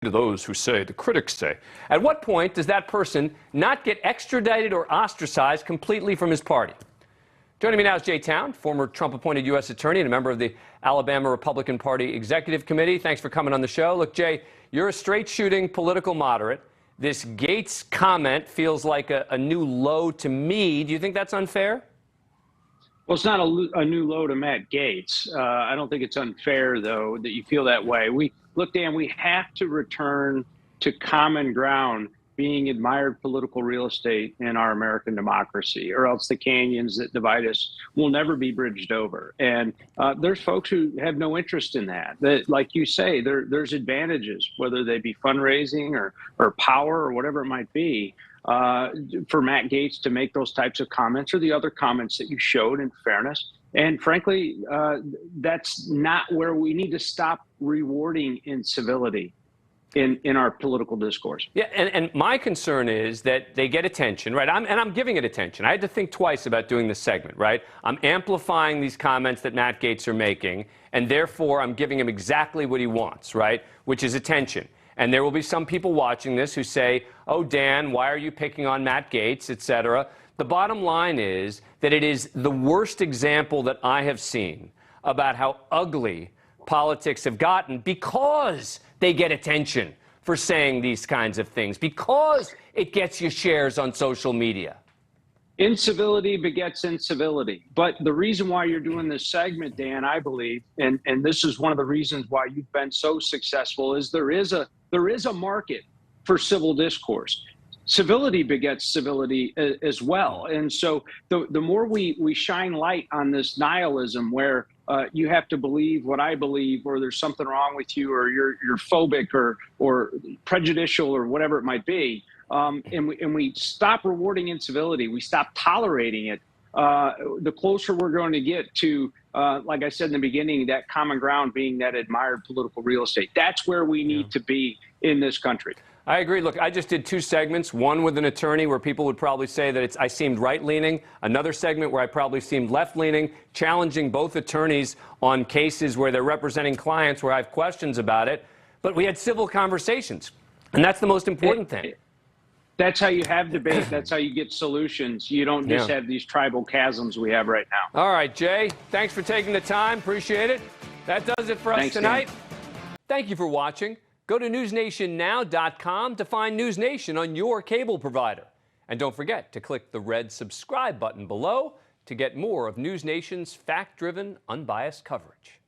To those who say, the critics say, at what point does that person not get extradited or ostracized completely from his party? Joining me now is Jay Town, former Trump-appointed U.S. attorney and a member of the Alabama Republican Party Executive Committee. Thanks for coming on the show. Look, Jay, you're a straight-shooting political moderate. This Gates comment feels like a new low to me. Do you think that's unfair? Well, it's not a new low to Matt Gaetz. I don't think it's unfair, though, that you feel that way. Look, Dan, we have to return to common ground being admired political real estate in our American democracy, or else the canyons that divide us will never be bridged over. And there's folks who have no interest in that. That, like you say, there's advantages, whether they be fundraising or power or whatever it might be, for Matt Gaetz to make those types of comments or the other comments that you showed in fairness. And frankly, that's not where we need to stop rewarding incivility in our political discourse. Yeah, and my concern is that they get attention, right? I'm giving it attention. I had to think twice about doing this segment, right? I'm amplifying these comments that Matt Gaetz are making, and therefore I'm giving him exactly what he wants, right? Which is attention. And there will be some people watching this who say, oh, Dan, why are you picking on Matt Gaetz, et cetera? The bottom line is that it is the worst example that I have seen about how ugly politics have gotten because they get attention for saying these kinds of things, because it gets you shares on social media. Incivility begets incivility. But the reason why you're doing this segment, Dan, I believe, and this is one of the reasons why you've been so successful, is there is a market for civil discourse. Civility begets civility as well. And so the more we shine light on this nihilism where you have to believe what I believe, or there's something wrong with you, or you're phobic or prejudicial or whatever it might be, and we stop rewarding incivility, we stop tolerating it, the closer we're going to get to, like I said in the beginning, that common ground being that admired political real estate. That's where we need to be in this country. I agree. Look, I just did two segments, one with an attorney where people would probably say that I seemed right-leaning, another segment where I probably seemed left-leaning, challenging both attorneys on cases where they're representing clients where I have questions about it. But we had civil conversations, and that's the most important thing. That's how you have debate. That's how you get solutions. You don't just have these tribal chasms we have right now. All right, Jay, thanks for taking the time. Appreciate it. That does it for us tonight. Dan. Thank you for watching. Go to NewsNationNow.com to find NewsNation on your cable provider. And don't forget to click the red subscribe button below to get more of NewsNation's fact-driven, unbiased coverage.